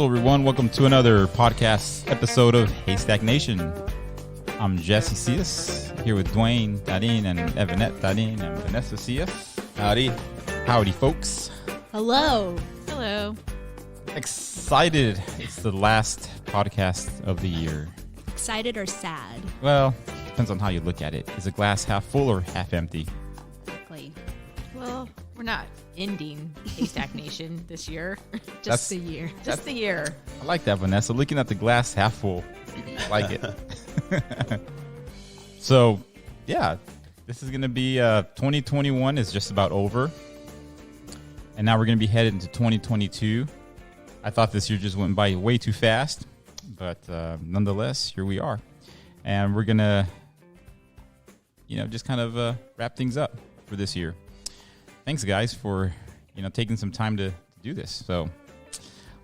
Hello, everyone. Welcome to another podcast episode of Haystack Nation. I'm Jesse C.S. here with Doane, Doane, and Evanette, Doane, and Vanessa C.S. Howdy. Howdy, folks. Hello. Hello. Excited. It's the last podcast of the year. Excited or sad? Well, depends on how you look at it. Is the glass half full or half empty? Exactly. Well, we're not ending Haystack Nation this year. Just the year. Just the year. I like that, Vanessa. Looking at the glass half full. I like it. So, yeah, this is going to be 2021 is just about over. And now we're going to be headed into 2022. I thought this year just went by way too fast. But nonetheless, here we are. And we're going to, just kind of wrap things up for this year. Thanks, guys, for, taking some time to do this. So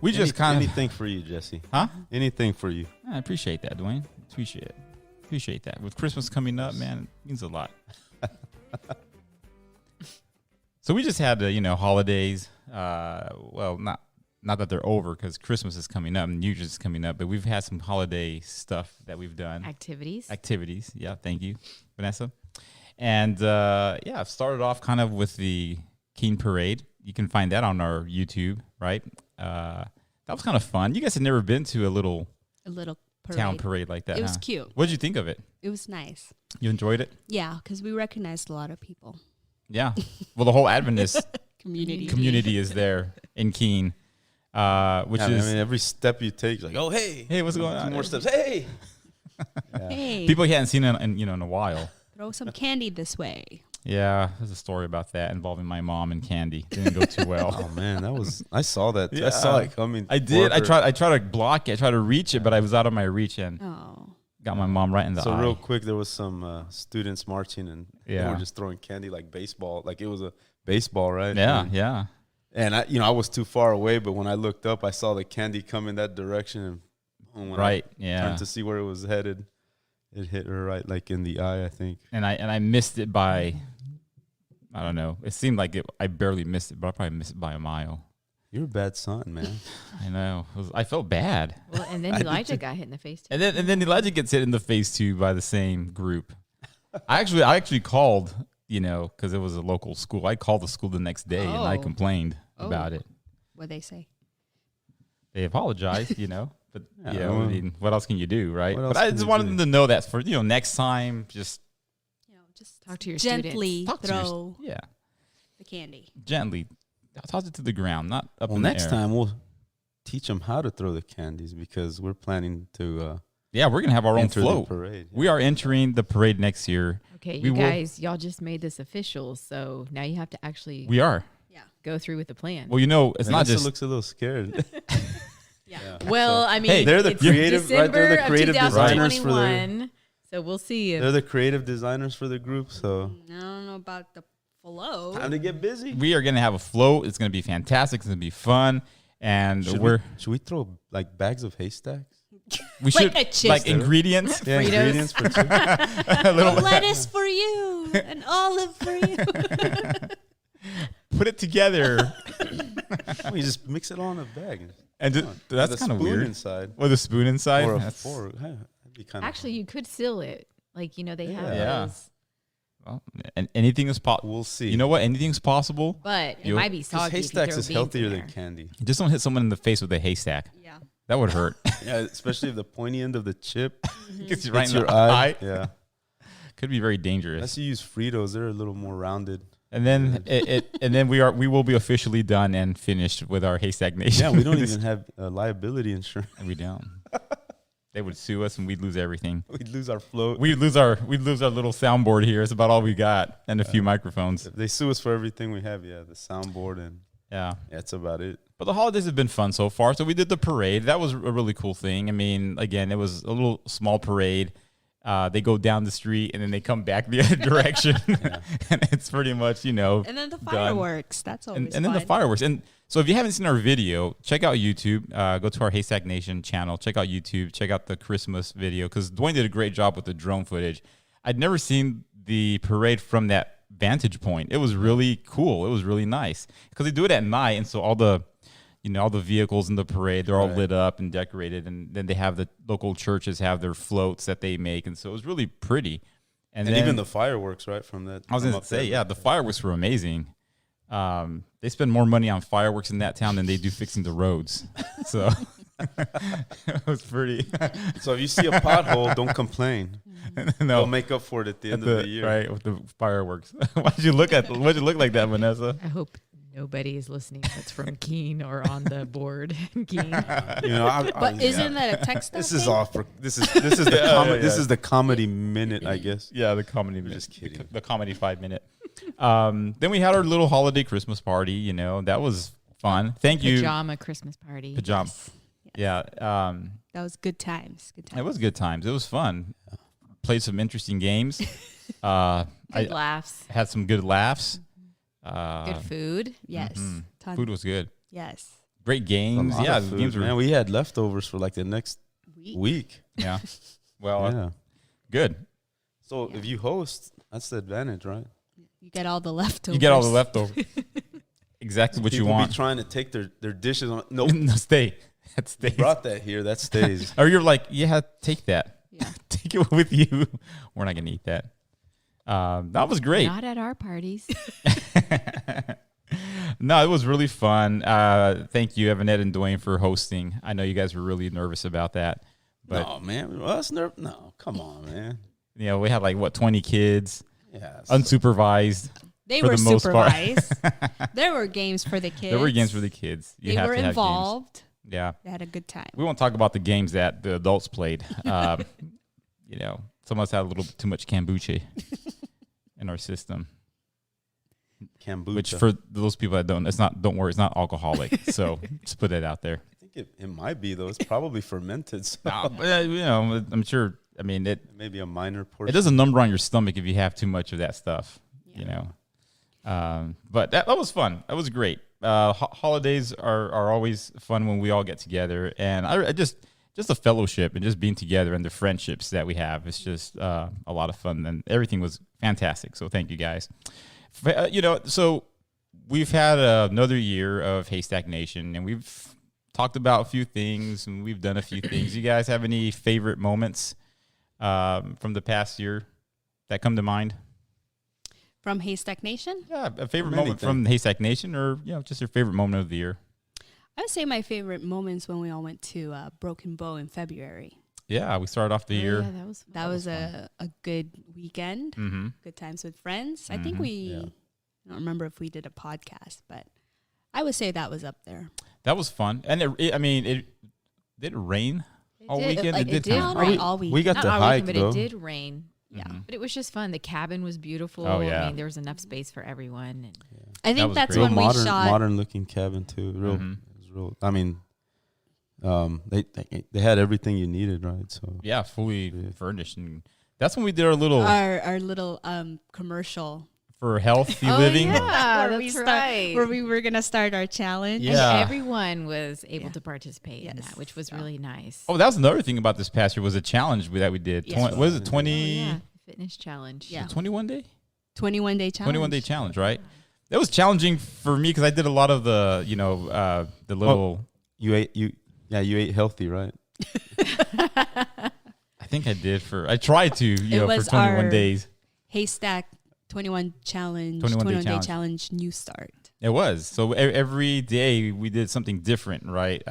we just kind of... Anything for you, Jesse. Huh? Anything for you. I appreciate that, Doane. Appreciate that. With Christmas coming up, man, it means a lot. So we just had, holidays. Well, not that they're over because Christmas is coming up and New Year's is coming up, but we've had some holiday stuff that we've done. Activities. Yeah, thank you, Vanessa. And, I've started off kind of with the Keene Parade. You can find that on our YouTube, right? That was kind of fun. You guys had never been to a little parade. Town parade like that, It was cute. What did you think of it? It was nice. You enjoyed it? Yeah, because we recognized a lot of people. Yeah. Well, the whole Adventist community is there in Keene, which is... I mean, every step you take, like, oh, hey, what's going on? Two more steps, hey. Hey, People you hadn't seen in a while. throw some candy this way. Yeah, there's a story about that involving my mom and candy. Didn't go too well. Oh, man, I saw that. Yeah. I saw it coming. I did. I tried to block it. I tried to reach it, but I was out of my reach and got my mom right in the eye. So real quick, there was some students marching and they Yeah. were just throwing candy like baseball. Like it was a baseball, right? Yeah. And I was too far away, but when I looked up, I saw the candy come in that direction. And boom, when I turned to see where it was headed, it hit her right like in the eye, I think. And I missed it by, I don't know. It seemed like I barely missed it, but I probably missed it by a mile. You're a bad son, man. I know. I felt bad. Well, and then Elijah got hit in the face too. And then Elijah gets hit in the face too by the same group. I actually called, because it was a local school. I called the school the next day and I complained about it. What'd they say? They apologized, but well, I mean, what else can you do, right? What else But I can just you wanted do? them to know that for next time, just Just Talk to your gently talk to throw the candy. gently toss it to the ground, not up Well, in the next air. time we'll teach them how to throw the candies because we're planning to Yeah, we're gonna have our own enter float. the parade. We are entering the parade next year. Okay, We you will- guys, y'all just made this official, so now you have to actually We are. go through with the plan. Well, it's not Vanessa just. looks a little scared. Well, I mean, Hey, they're the it's creative, right? They're the December of creative designers for their. 2021, so we'll see. They're the creative designers for the group, so I don't know about the flow. time to get busy. We are gonna have a float. It's gonna be fantastic. It's gonna be fun, and Should we throw like bags of haystacks? we Like should a chip. like ingredients. Yeah, Fritos. ingredients for chicken. A little Lettuce for you, an olive for you. put it together, We just mix it all in a bag. and that's With a kind of spoon weird. inside With a spoon inside. or a That's- fork. That'd be kind of Actually, you could seal it. Like, they have Yeah. those. Well, and anything is possible. We'll see. You know what? Anything's possible. But it You'll- might be because soggy. haystacks if is you throw beans healthier in than there. candy. Just don't hit someone in the face with a haystack. Yeah. That would hurt. Yeah, especially if the pointy end of the chip Gets you right hits in your the eye. eye. Yeah, Could be very dangerous. unless you use Fritos, they're a little more rounded. And then we will be officially done and finished with our Haystack Nation. Yeah, we don't even have liability insurance. We don't. They would sue us and we'd lose everything. We'd lose our float. We'd lose our little soundboard here. It's about all we got, and a few microphones. If they sue us for everything we have, the soundboard and Yeah. that's about it. But the holidays have been fun so far. So we did the parade. That was a really cool thing. I mean, again, it was a little small parade. They go down the street and then they come back the other direction, and it's pretty much And then the fireworks. That's always and then the fun. fireworks. And so if you haven't seen our video, check out YouTube. Go to our Haystack Nation channel. Check out YouTube. Check out the Christmas video because Doane did a great job with the drone footage. I'd never seen the parade from that vantage point. It was really cool. It was really nice because they do it at night, and so all the all the vehicles in the parade, they're all Right. lit up and decorated. And then they have the local churches have their floats that they make. And so it was really pretty. And then, even the fireworks, right, from that. I was going to say, yeah, the fireworks were amazing. They spend more money on fireworks in that town than they do fixing the roads. So it was pretty. So if you see a pothole, don't complain. No, They'll make up for it at the end of the year. right, with the fireworks. Why'd you look like that, Vanessa? I hope nobody is listening that's from Keene or on the board in Keene. But isn't that a text? This is all for this is the comedy minute, I guess. Yeah, the comedy. Just kidding. The comedy 5 minute. Then we had our little holiday Christmas party. That was fun. Thank you. Pajama Christmas party. Pajama. Yes. Yeah. That was good times. Good times. It was good times. It was fun. Played some interesting games. Good laughs. Had some good laughs. Good food. Yes. Ton- Food was good. Yes. Great games. A lot Yeah, of the food, games were. man. We had leftovers for like the next week. Yeah. Well, Yeah. good. So if you host, that's the advantage, right? You get all the leftovers. You get all the leftovers. Exactly what People you want. be trying to take their dishes on. Nope. No, stay. That stays. Brought that here. That stays. Or you're like, yeah, take that. Yeah. Take it with you. We're not gonna eat that. That was great. Not at our parties. No, it was really fun. Thank you, Evanette and Doane, for hosting. I know you guys were really nervous about that, but No, man. Us nerve? No, come on, man. we had 20 kids, Yeah. unsupervised. They for were the most part. supervised. There were games for the kids. There were games for the kids. You They have were to have involved. games. Yeah. They had a good time. We won't talk about the games that the adults played. Some of us had a little too much kombucha in our system. Kombucha. Which for those people that don't worry, it's not alcoholic. So just put that out there. I think it might be though. It's probably fermented. So I'm sure. I mean, it maybe a minor portion. it does a number on your stomach if you have too much of that stuff. But that was fun. That was great. Holidays are always fun when we all get together, and I just the fellowship and just being together and the friendships that we have. It's just a lot of fun, and everything was fantastic. So thank you guys. So we've had another year of Haystack Nation, and we've talked about a few things, and we've done a few things. You guys have any favorite moments from the past year that come to mind? From Haystack Nation? Yeah, a favorite moment from Haystack Nation, or just your favorite moment of the year. I would say my favorite moments when we all went to Broken Bow in February. Yeah, we started off the year. Yeah, That was a good weekend. Mm-hmm. Good times with friends. I think I don't remember if we did a podcast, but I would say that was up there. That was fun, and it did rain all weekend. It did Not rain. all week. We got Not to all hike weekend, though. but it did rain. Yeah. But it was just fun. The cabin was beautiful. Oh, yeah. I mean, there was enough space for everyone. And I That think was that's great. when we modern, shot. modern looking cabin too. Real, Mhm. it was real. I mean, they had everything you needed, right? So Yeah, fully furnished, and that's when we did our little Our little commercial for healthy living. yeah, where we that's start- right. where we were gonna start our challenge. Yeah. And everyone was able to participate in Yes. that, which was So- really nice. Oh, that was another thing about this past year was a challenge that we did. Yes. What was it, Oh, 20? yeah. Fitness challenge. Yeah. 21 day? 21-day challenge. 21 day challenge, right? That was challenging for me because I did a lot of the, the little. you ate healthy, right? I think I did I tried to, It for was 21 our- days. Haystack 21 challenge. 21-day 21-day challenge. challenge. New start. It was. So every day we did something different, right?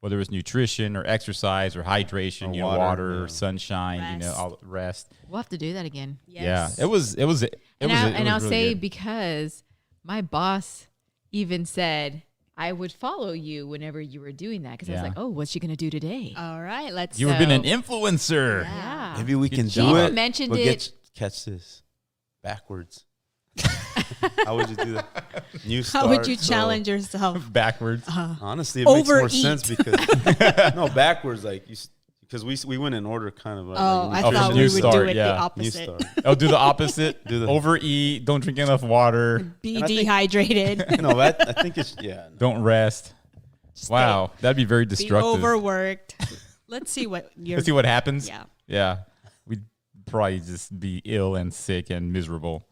Whether it was nutrition or exercise or hydration, Or water, water, or sunshine, Rest. all rest. We'll have to do that again. Yes. Yeah, it was. And I'll really say good. because my boss even said I would follow you whenever you were doing that because I was Yeah. like, oh, what's she gonna do today? All right. Let's. You were being an So- influencer. Yeah. Maybe we can Good do job. it. Mentioned but it. catch this backwards. How would you do that? New start. How would you so challenge yourself? Backwards. honestly, it makes more Overeat. sense because no backwards, like because we went in order, kind of. Right? Oh, I Like thought new we would start, do it yeah. the new opposite. start. Oh, do the opposite. Do the- Overeat. Don't drink enough water. Be And I think- dehydrated. No, I think it's no. Don't rest. Wow, that'd be very Be destructive. overworked. Let's see what you're. Let's see what happens. Yeah. Yeah, we'd probably just be ill and sick and miserable.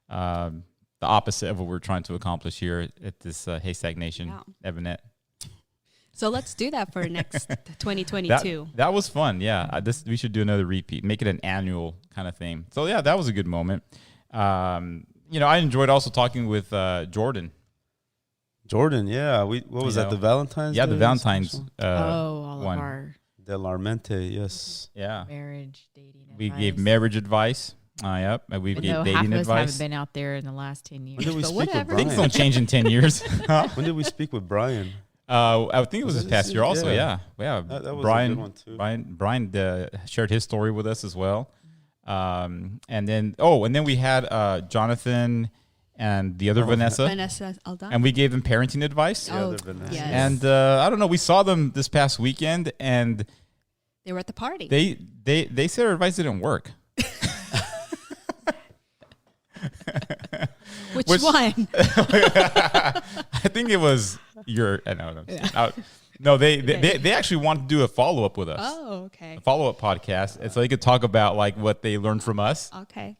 The opposite of what we're trying to accomplish here at this Haystack Nation, Yeah. Evanette. So let's do that for next 2022. That was fun. Yeah. We should do another repeat, make it an annual kind of thing. So yeah, that was a good moment. I enjoyed also talking with Jordan. Jordan, yeah. What was that? The Valentine's? Yeah, Day the Valentine's all one. of our Delarmente, yes. Yeah. marriage, dating advice. We gave marriage advice. Yep. We gave Half dating of us advice. haven't been out there in the last 10 years. When did we but speak with whatever. Brian? Things don't change in 10 years. When did we speak with Brian? I think it was this past year also. Yeah. That was Brian, a good one too. Brian shared his story with us as well. And then we had Jonathan and the other Vanessa. Vanessa Aldan. And we gave them parenting advice. The other Vanessa. yes. And I don't know, we saw them this past weekend and They were at the party. they said our advice didn't work. Which which- one? I think it was I know. No, they actually wanted to do a follow up with us. Oh, okay. A follow up podcast, and so they could talk about like what they learned from us. Okay.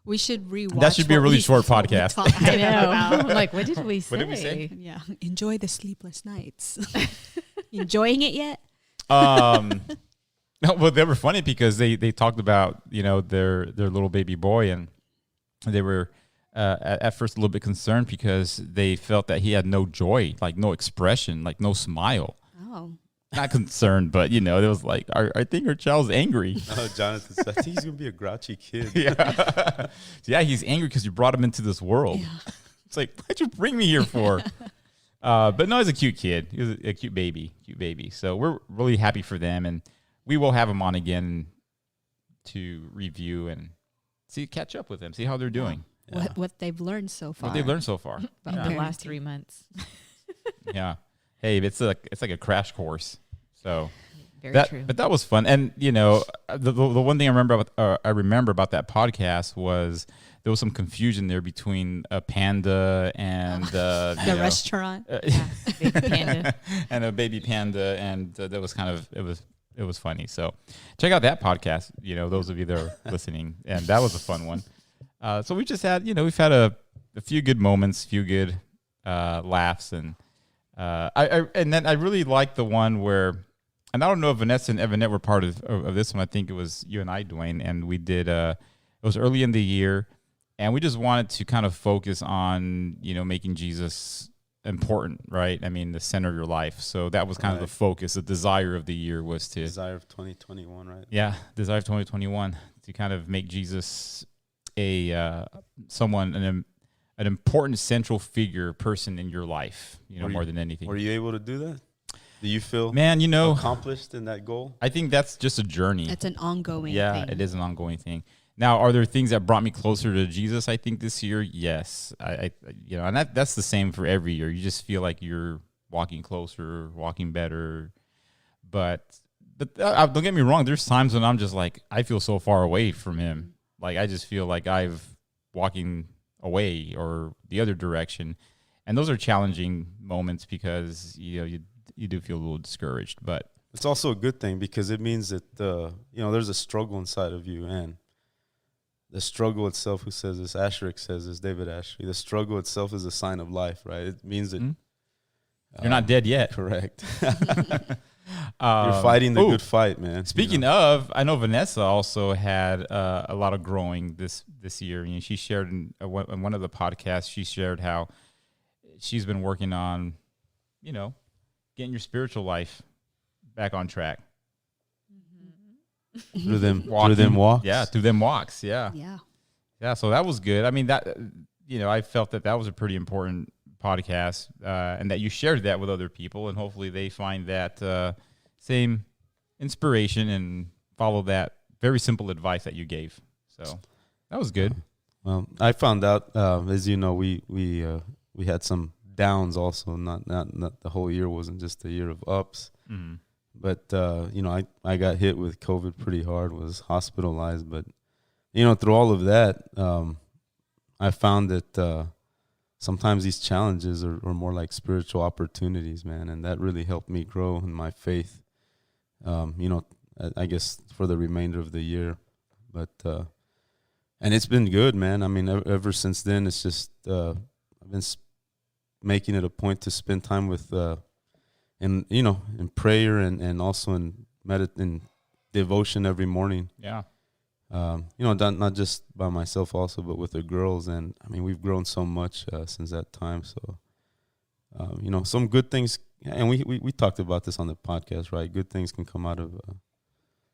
We should rewatch. That should be a what really we- short what we podcast. talked I know. about. I'm like, what did we say? What did we say? Yeah. Enjoy the sleepless nights. Enjoying it yet? No, well, they were funny because they talked about their little baby boy, and they were at first a little bit concerned because they felt that he had no joy, like no expression, like no smile. Oh. Not concerned, but it was like, I think our child's angry. Oh, Jonathan said, I think he's gonna be a grouchy kid. Yeah, he's angry because you brought him into this world. Yeah. It's like, what'd you bring me here for? But no, he's a cute kid. He was a cute baby. So we're really happy for them, and we will have him on again to review and catch up with them, see how they're doing. Yeah. What they've learned so far. What they've learned so far. About the last 3 months. Yeah. Hey, it's like a crash course. So Very true. But that was fun. And the one thing I remember about that podcast was there was some confusion there between a panda and the restaurant. Baby panda. and a baby panda, and that was kind of it was funny. So check out that podcast. Those of you that are listening, and that was a fun one. So we just had we've had a few good moments, few good laughs, and I really liked the one where. And I don't know if Vanessa and Evanette were part of this one. I think it was you and I, Doane, and we did. It was early in the year, and we just wanted to kind of focus on making Jesus important, right? I mean, the center of your life. So that was kind of the focus. The desire of the year was to desire of 2021, right? Yeah, desire of 2021 to kind of make Jesus an important central person in your life. More than anything. Were you able to do that? Do you feel accomplished in that goal? I think that's just a journey. It's an ongoing thing. Yeah, it is an ongoing thing. Now, are there things that brought me closer to Jesus, I think, this year? Yes. And that's the same for every year. You just feel like you're walking closer, walking better. But don't get me wrong. There's times when I'm just like, I feel so far away from him. Like, I just feel like I've walking away or the other direction. And those are challenging moments because, you do feel a little discouraged, but it's also a good thing because it means that there's a struggle inside of you, and the struggle itself. Who says this? Asherick says this. David Asherick. The struggle itself is a sign of life, right? It means that you're not dead yet. Correct. You're fighting the good fight, man. Speaking of, I know Vanessa also had a lot of growing this year. She shared in one of the podcasts. She shared how she's been working on, getting your spiritual life back on track. Mm-hmm. Through them walks. Yeah, through them walks. Yeah. Yeah. Yeah. So that was good. I mean, that I felt that was a pretty important podcast, and that you shared that with other people, and hopefully they find that same inspiration and follow that very simple advice that you gave. So that was good. Well, I found out, as you know, we had some downs also. Not the whole year wasn't just a year of ups. Mm-hmm. But I got hit with COVID pretty hard, was hospitalized. But through all of that, I found that sometimes these challenges are more like spiritual opportunities, man, and that really helped me grow in my faith. I guess for the remainder of the year, but and it's been good, man. I mean, ever since then, it's just I've been making it a point to spend time with and in prayer and also in devotion every morning. Yeah. Not just by myself also, but with the girls. And I mean, we've grown so much since that time. So, some good things, and we talked about this on the podcast, right? Good things can come out of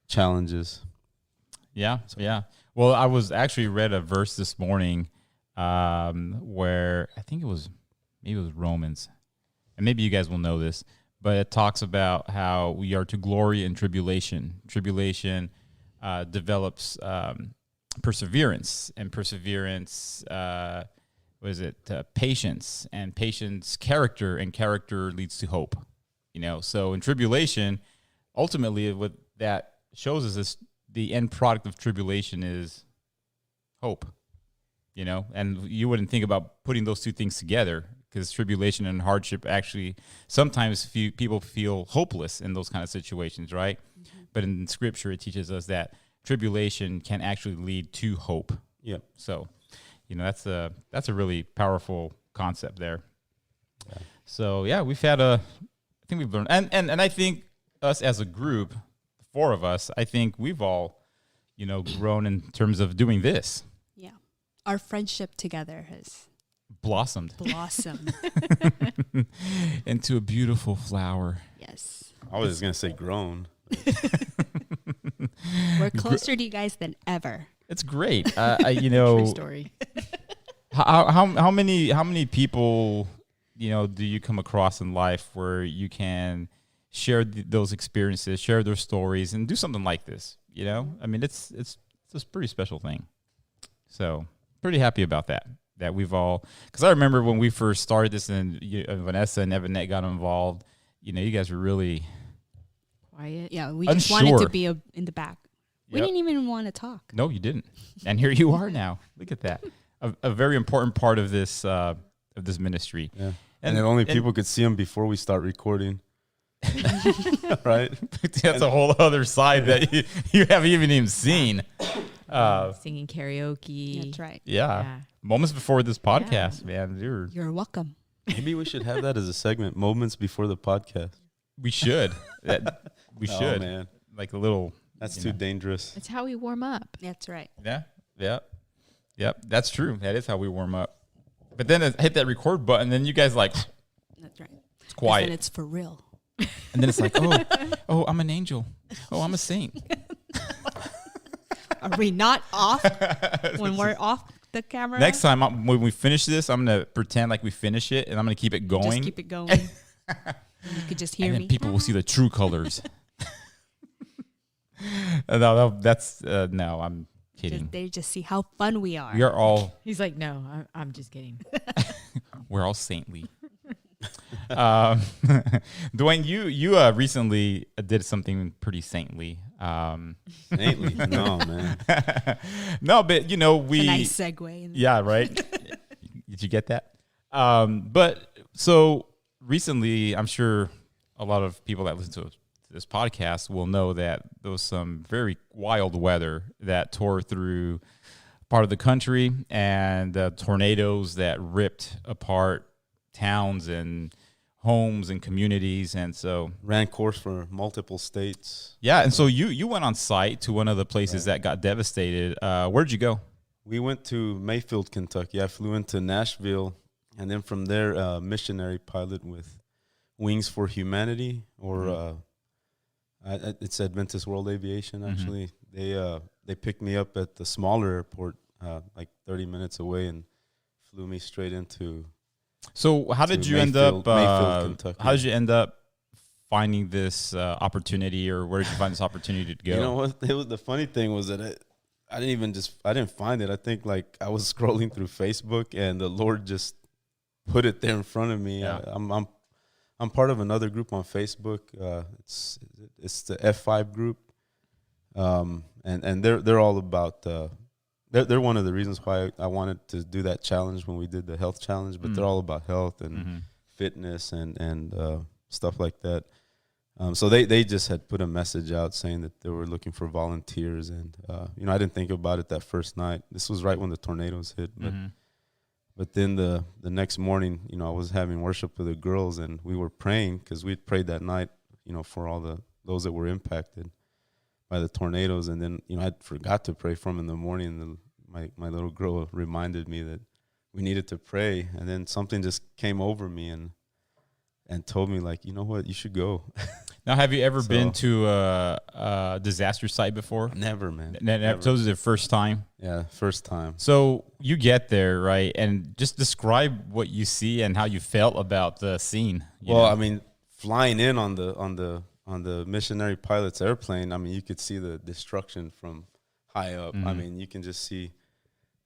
challenges. Yeah. Yeah. Well, I was actually read a verse this morning where I think maybe it was Romans, and maybe you guys will know this, but it talks about how we are to glory in tribulation. Tribulation develops perseverance, and perseverance, patience, and patience character, and character leads to hope. So in tribulation, ultimately what that shows us is the end product of tribulation is hope. And you wouldn't think about putting those two things together, because tribulation and hardship actually sometimes people feel hopeless in those kind of situations, right? Mm-hmm. But in Scripture, it teaches us that tribulation can actually lead to hope. Yep. So, that's a really powerful concept there. Yeah. So yeah, I think we've learned, and I think us as a group, the four of us, I think we've all, grown in terms of doing this. Yeah, our friendship together has blossomed into a beautiful flower. Yes. I was just gonna say grown. We're closer to you guys than ever. It's great. True story. How many people do you come across in life where you can share those experiences, share their stories, and do something like this? I mean, it's a pretty special thing. So pretty happy about that. That we've all, because I remember when we first started this, and Vanessa and Evanette got involved. You guys were really quiet. Yeah, we just wanted to be in the back. We didn't even want to talk. No, you didn't. And here you are now. Look at that. A very important part of this ministry. Yeah. And if only people could see them before we start recording. Right? That's a whole other side that you haven't even seen. Singing karaoke. That's right. Yeah. Moments before this podcast, man. You're welcome. Maybe we should have that as a segment, moments before the podcast. We should. We should. Man. Like a little... That's too dangerous. That's how we warm up. That's right. Yeah. Yep. That's true. That is how we warm up. But then I hit that record button, and then you guys like... That's right. It's quiet. And it's for real. And then it's like, oh, I'm an angel. Oh, I'm a saint. Are we not off when we're off the camera? Next time, when we finish this, I'm going to pretend like we finish it, and I'm going to keep it going. Just keep it going. You could just hear and me. And people will see the true colors. No, I'm kidding. They just see how fun we are. We are all... He's like, no, I'm just kidding. We're all saintly. Dwayne, you recently did something pretty saintly. Saintly? No, man. No, but we... It's a nice segue. Yeah, right? Did you get that? But so recently, I'm sure a lot of people that listen to this podcast will know that there was some very wild weather that tore through part of the country, and tornadoes that ripped apart towns and homes and communities. And so ran course for multiple states. Yeah. And so you went on site to one of the places that got devastated. Where'd you go? We went to Mayfield, Kentucky. I flew into Nashville, and then from there, missionary pilot with Wings for Humanity, or it's Adventist World Aviation, actually. They picked me up at the smaller airport, like 30 minutes away, and flew me straight into... So how did you end up? How did you end up finding this opportunity, or where did you find this opportunity to go? You know what? The funny thing was that I didn't find it. I think like I was scrolling through Facebook, and the Lord just put it there in front of me. Yeah. I'm part of another group on Facebook. It's the F5 group, and they're all about. They're one of the reasons why I wanted to do that challenge when we did the health challenge, but they're all about health and fitness and stuff like that. So they just had put a message out saying that they were looking for volunteers, and I didn't think about it that first night. This was right when the tornadoes hit, but But then the next morning, I was having worship with the girls, and we were praying because we'd prayed that night, for all those that were impacted by the tornadoes. And then, I forgot to pray for them in the morning. And my little girl reminded me that we needed to pray. And then something just came over me and told me, like, you know what, you should go. Now, have you ever been to a disaster site before? Never, man. Never. So this is the first time? Yeah, first time. So you get there, right? And just describe what you see and how you felt about the scene. Well, I mean, flying in on the missionary pilot's airplane, I mean, you could see the destruction from high up. I mean, you can just see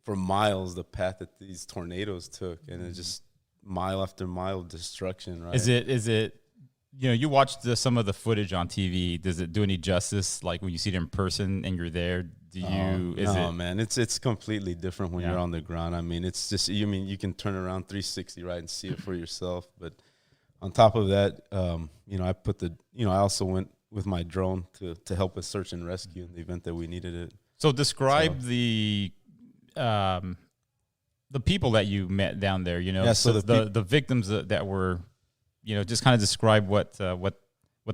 for miles the path that these tornadoes took, and it's just mile after mile of destruction, right? Is it you watched some of the footage on TV. Does it do any justice? Like when you see it in person and you're there, man, it's completely different when you're on the ground. I mean, it's just, you can turn around 360, right, and see it for yourself. But on top of that, I also went with my drone to help with search and rescue in the event that we needed it. So describe the people that you met down there. So the victims that were. Just kind of describe what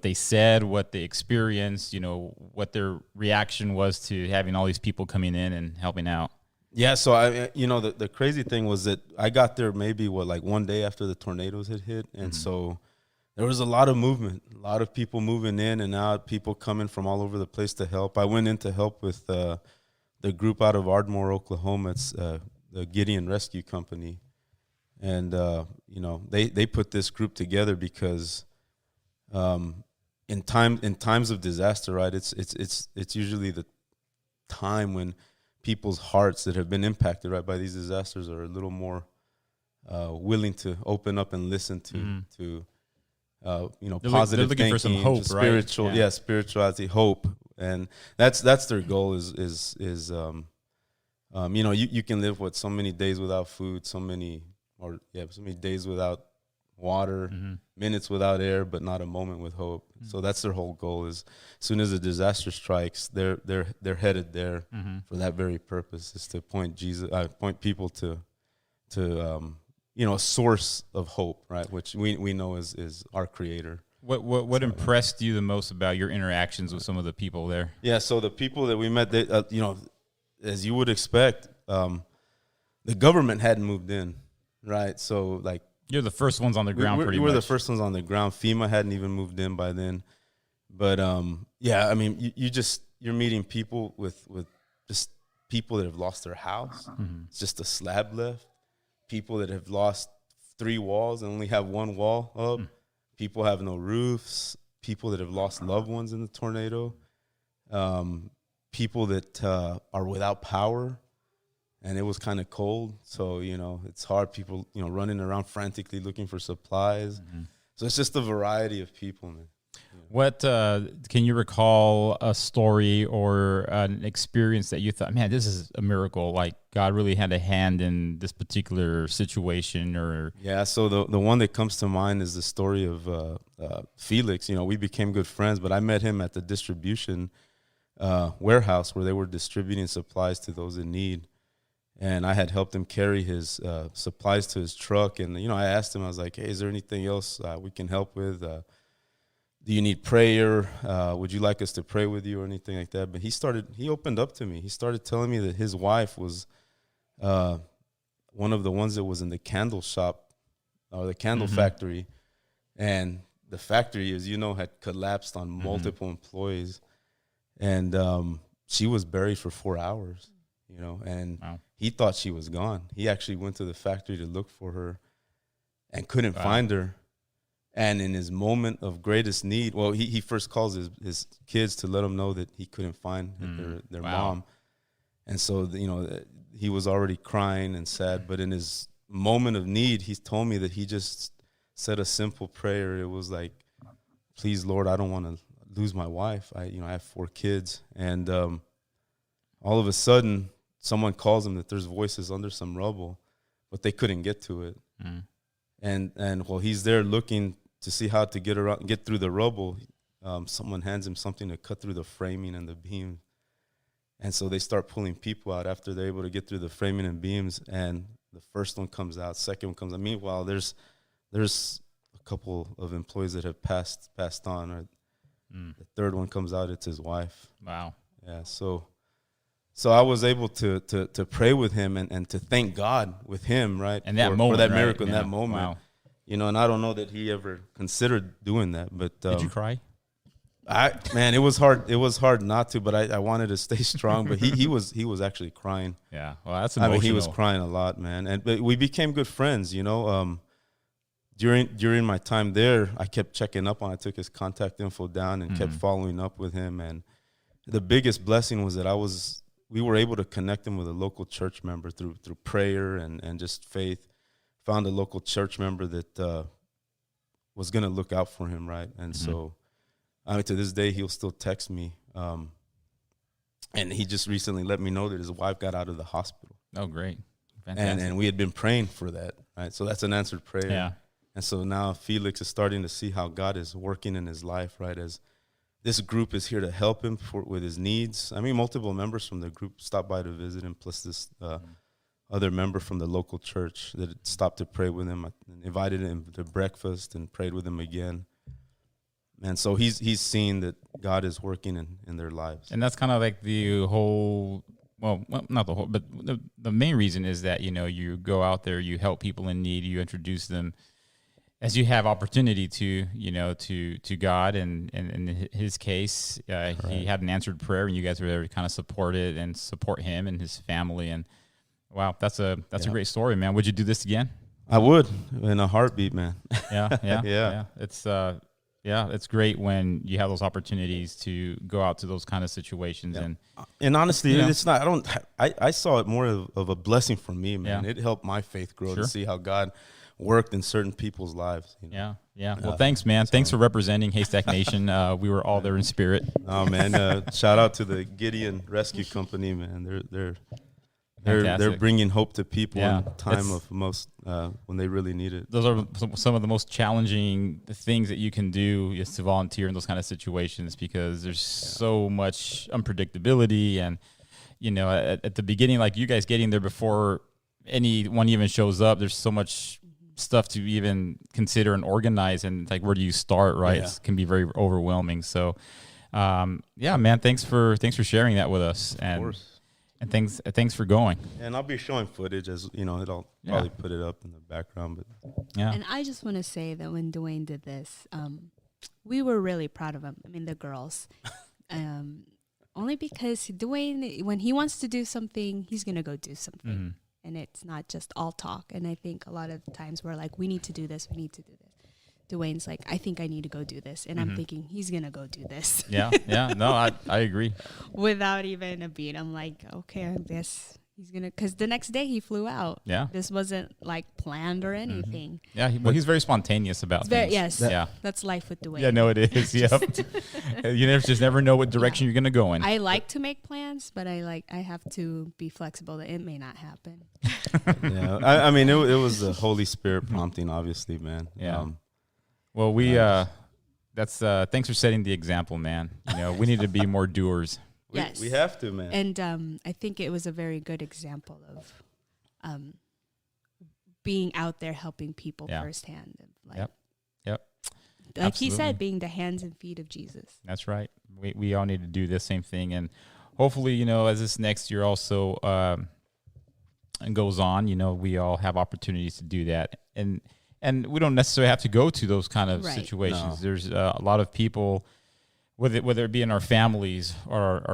they said, what they experienced, what their reaction was to having all these people coming in and helping out. Yeah, so the crazy thing was that I got there maybe one day after the tornadoes had hit, and so there was a lot of movement, a lot of people moving in and out, people coming from all over the place to help. I went in to help with the group out of Ardmore, Oklahoma. It's the Gideon Rescue Company. And, they put this group together because in times of disaster, right, it's usually the time when people's hearts that have been impacted, right, by these disasters are a little more willing to open up and listen to positive looking thinking, for some hope, spiritual, right? Spirituality, hope. And that's their goal is you can live so many days without food, so many days without water, minutes without air, but not a moment with hope. So that's their whole goal. Is as soon as a disaster strikes, they're headed there for that very purpose, is to point people to a source of hope, right? Which we know is our Creator. What impressed you the most about your interactions with some of the people there? Yeah, so the people that we met, they, as you would expect, the government hadn't moved in. Right, so you're the first ones on the ground. We were the first ones on the ground. FEMA hadn't even moved in by then, but I mean, you're meeting people with just people that have lost their house. It's just a slab left. People that have lost 3 walls and only have 1 wall up. People have no roofs. People that have lost loved ones in the tornado. People that are without power. And it was kind of cold, so, it's hard. People, running around frantically looking for supplies. So it's just a variety of people, man. What can you recall a story or an experience that you thought, man, this is a miracle? Like God really had a hand in this particular situation, or So the one that comes to mind is the story of Felix. We became good friends, but I met him at the distribution warehouse where they were distributing supplies to those in need. And I had helped him carry his supplies to his truck. And, I asked him, I was like, hey, is there anything else we can help with? Do you need prayer? Would you like us to pray with you or anything like that? But he opened up to me. He started telling me that his wife was one of the ones that was in the candle shop or the candle factory. And the factory, as you know, had collapsed on multiple employees. And she was buried for 4 hours. And wow. He thought she was gone. He actually went to the factory to look for her and couldn't find her. And in his moment of greatest need, well, he first calls his kids to let them know that he couldn't find their mom. And so, he was already crying and sad. But in his moment of need, he told me that he just said a simple prayer. It was like, please, Lord, I don't want to lose my wife. I have 4 kids. And all of a sudden, someone calls him that there's voices under some rubble, but they couldn't get to it. And while he's there looking to see how to get through the rubble, someone hands him something to cut through the framing and the beam. And so they start pulling people out after they're able to get through the framing and beams. And The first one comes out, second one comes out. Meanwhile, there's a couple of employees that have passed on. Or the third one comes out, it's his wife. Wow. Yeah, so I was able to pray with him and to thank God with him, right? And that for moment, that right? miracle, in Yeah. that moment. Wow. You know, and I don't know that he ever considered doing that, but Did you cry? Man, it was hard. It was hard not to, but I wanted to stay strong. But he was actually crying. Yeah. Well, that's I emotional. mean, he was crying a lot, man. But we became good friends. You know, during my time there, I kept checking up on. I took his contact info down and kept following up with him. And the biggest blessing was that we were able to connect him with a local church member through prayer and just faith. Found a local church member that was going to look out for him, right? And so, I mean, to this day, he'll still text me. And he just recently let me know that his wife got out of the hospital. Oh, great. Fantastic. And we had been praying for that, right? So that's an answered prayer. Yeah. And so now Felix is starting to see how God is working in his life, right? As this group is here to help him with his needs. I mean, multiple members from the group stopped by to visit him, plus this other member from the local church that had stopped to pray with him. I invited him to breakfast and prayed with him again. And so he's seeing that God is working in their lives. And that's kind of like the whole, well, not the whole, but the main reason is that, you know, you go out there, you help people in need, you introduce them as you have opportunity to, you know, to God. And in his case, he had an answered prayer, and you guys were there to kind of support it and support him and his family. And wow, that's a great story, man. Would you do this again? I would, in a heartbeat, man. Yeah. It's great when you have those opportunities to go out to those kind of situations. And honestly, Yeah. it's not. I saw it more of a blessing for me, man. Yeah. It helped my faith grow Sure. to see how God worked in certain people's lives. You know? Yeah. Well, thanks, man. Thanks for representing Haystack Nation. We were all there in spirit. Oh man, shout out to the Gideon Rescue Company, man. They're Fantastic. bringing hope to people Yeah. in time of most when they really need it. Those are some of the most challenging things that you can do, is to volunteer in those kind of situations, because there's so much unpredictability. And, you know, at the beginning, like you guys getting there before anyone even shows up, there's so much stuff to even consider and organize. And like, where do you start, right? Yeah. It can be very overwhelming. So, man, thanks for sharing that with us. Of course. And thanks for going. And I'll be showing footage, as you know, I'll probably put it up in the background. But Yeah. And I just want to say that when Doane did this, we were really proud of him. I mean, the girls. Only because Doane, when he wants to do something, he's going to go do something. And it's not just all talk. And I think a lot of times we're like, we need to do this. Doane's like, I think I need to go do this. And I'm thinking, he's going to go do this. Yeah. No, I agree. Without even a beat. I'm like, okay, I guess he's going to, because the next day he flew out. Yeah. This wasn't like planned or anything. Yeah. He's very spontaneous about things. Yes. Yeah. That's life with Doane. Yeah, no, it is. Yep. You just never know what direction you're going to go in. I like to make plans, but I have to be flexible that it may not happen. yeah, I mean, it was the Holy Spirit prompting, obviously, man. Yeah. Well, that's thanks for setting the example, man. You know, we need to be more doers. Yes. We have to, man. And I think it was a very good example of being out there helping people firsthand. Like, Yep. Like he Absolutely. said, being the hands and feet of Jesus. That's right. We all need to do the same thing, and hopefully, you know, as this next year also goes on, you know, we all have opportunities to do that, and we don't necessarily have to go to those kind of situations. No. There's a lot of people, whether it be in our families or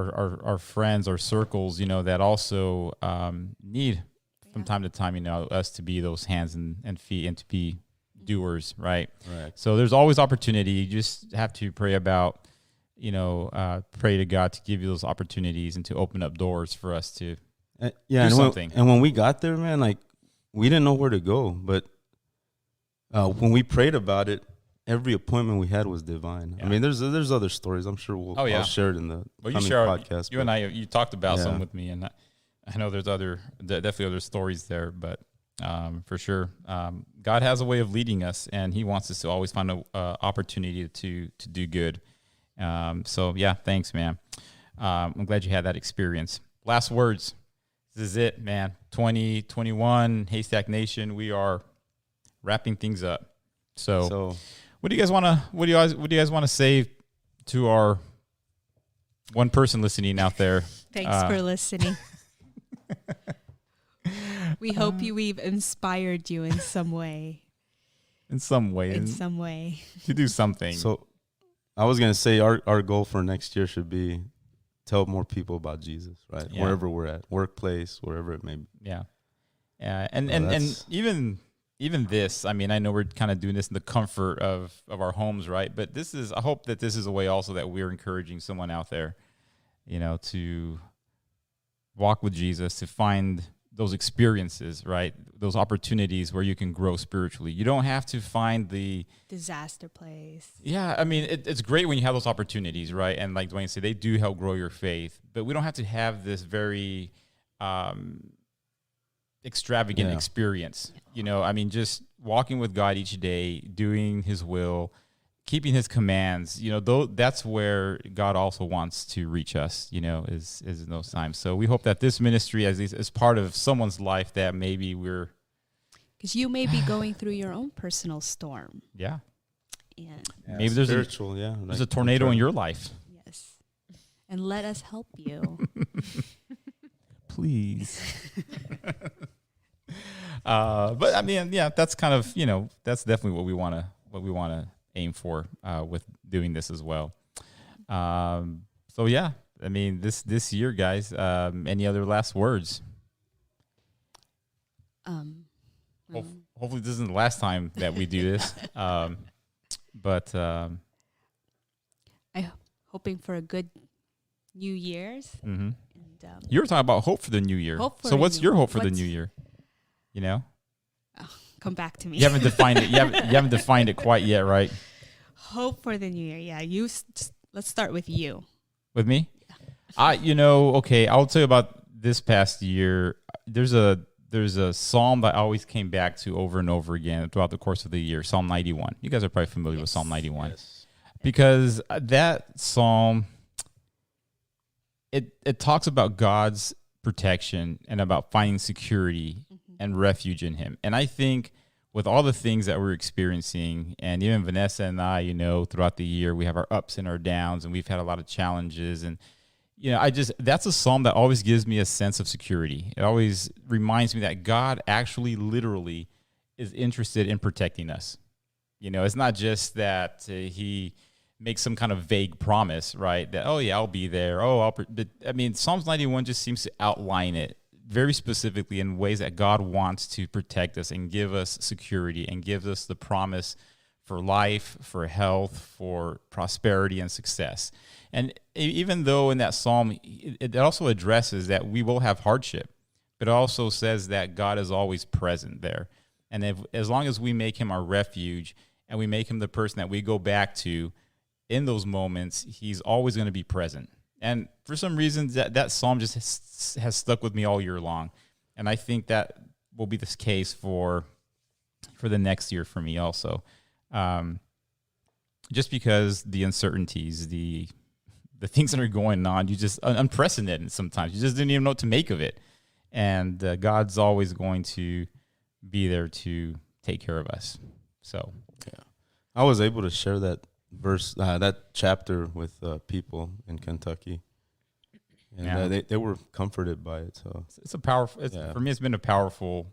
our friends or circles, you know, that also need from time to time, you know, us to be those hands and feet and to be doers, right? Right. So there's always opportunity. You just have to pray about, you know, pray to God to give you those opportunities and to open up doors for us to do do something. And when we got there, man, like we didn't know where to go, but when we prayed about it, every appointment we had was divine. Yeah. I mean, there's other stories. I'm sure I'll share it in the coming podcast. You and you talked about Yeah. some with me, and I know there's definitely other stories there, but for sure, God has a way of leading us, and He wants us to always find an opportunity to do good. So yeah, thanks, man. I'm glad you had that experience. Last words. This is it, man. 2021 Haystack Nation. We are wrapping things up. So what do you guys want to say to our one person listening out there? Thanks for listening. We hope we've inspired you in some way. In some way. To do something. So I was going to say our goal for next year should be tell more people about Jesus, right? Yeah. Wherever we're at, workplace, wherever it may be. Yeah. Yeah. And even this, I mean, I know we're kind of doing this in the comfort of our homes, right? But I hope that this is a way also that we're encouraging someone out there, to walk with Jesus, to find those experiences, right? Those opportunities where you can grow spiritually. You don't have to find the disaster place. Yeah, I mean, it's great when you have those opportunities, right? And like Doane said, they do help grow your faith. But we don't have to have this very extravagant experience. I mean, just walking with God each day, doing His will, keeping His commands, that's where God also wants to reach us, is in those times. So we hope that this ministry is part of someone's life that maybe we're... Because you may be going through your own personal storm. Yeah. And maybe there's a tornado in your life. Yes. And let us help you. Please. But I mean, yeah, that's kind of, that's definitely what we want to aim for with doing this as well. So yeah, I mean, this year, guys, any other last words? Hopefully this isn't the last time that we do this. But I'm hoping for a good New Year's. Mm-hmm. And, you were talking about hope for the new year. So what's your hope for the new year? Come back to me. You haven't defined it. You haven't defined it quite yet, right? Hope for the new year. Yeah, let's start with you. With me? Okay, I'll tell you about this past year. There's a psalm that I always came back to over and over again throughout the course of the year, Psalm 91. You guys are probably familiar with Psalm 91. Yes. Because that psalm, it talks about God's protection and about finding security and refuge in Him. And I think with all the things that we're experiencing, and even Vanessa and I, throughout the year, we have our ups and our downs, and we've had a lot of challenges. And, that's a psalm that always gives me a sense of security. It always reminds me that God actually literally is interested in protecting us. It's not just that He makes some kind of vague promise, right? That, oh yeah, I'll be there. But I mean, Psalms 91 just seems to outline it very specifically in ways that God wants to protect us and give us security and gives us the promise for life, for health, for prosperity and success. And even though in that psalm, it also addresses that we will have hardship, but it also says that God is always present there. And as long as we make Him our refuge and we make Him the person that we go back to in those moments, He's always going to be present. And for some reason, that psalm just has stuck with me all year long. And I think that will be the case for the next year for me also. Just because the uncertainties, the things that are going on, you just unprecedented sometimes. You just didn't even know what to make of it. And God's always going to be there to take care of us. So, yeah, I was able to share that verse, that chapter with people in Kentucky, and they were comforted by it. So it's a powerful. For me, it's been a powerful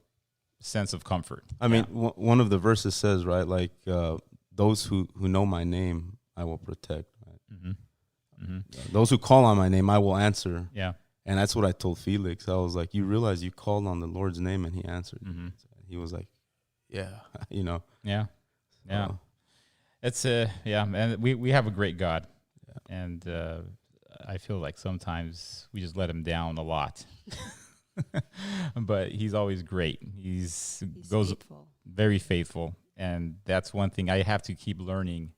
sense of comfort. I mean, one of the verses says, right, like those who know my name, I will protect. Right? Mm-hmm. Mm-hmm. Those who call on my name, I will answer. Yeah, and that's what I told Felix. I was like, you realize you called on the Lord's name and He answered. Mm-hmm. He was like, yeah, Yeah. Yeah. It's and we have a great God, and I feel like sometimes we just let Him down a lot, but He's always great. He's faithful. Very faithful, and that's one thing I have to keep learning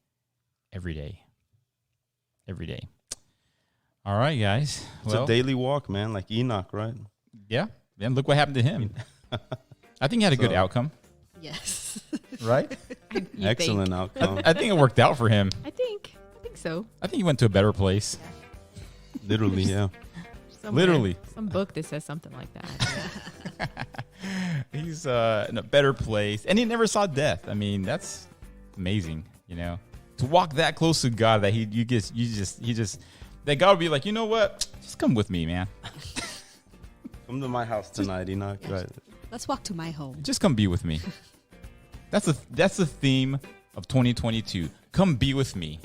every day. Every day. All right, guys. It's a daily walk, man, like Enoch, right? Yeah, and look what happened to him. I think he had a good outcome. Yes. Right? Excellent outcome. I think it worked out for him. I think so. I think he went to a better place. Literally, yeah. Just Literally. Some book that says something like that. He's in a better place, and he never saw death. I mean, that's amazing, you know, to walk that close to God that he just that God would be like, you know what, just come with me, man. Come to my house tonight, Enoch. Yes. Right. Let's walk to my home. Just come be with me. That's the theme of 2022. Come be with me.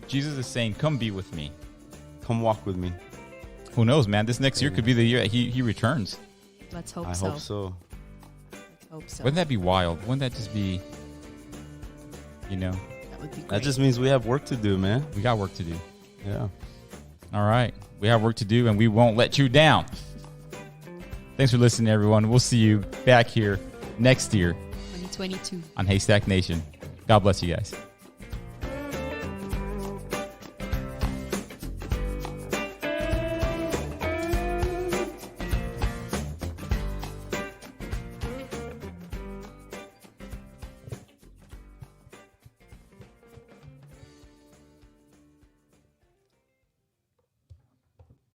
Jesus is saying, come be with me. Come walk with me. Who knows, man? This next year could be the year he returns. Let's hope I so. hope so. Let's hope so. Wouldn't that be wild? Wouldn't that just be, you know, That would be great. That just means we have work to do, man. we got work to do. Yeah. All right. We have work to do, and we won't let you down. Thanks for listening, everyone. We'll see you back here next year 2022. on Haystack Nation. God bless you guys.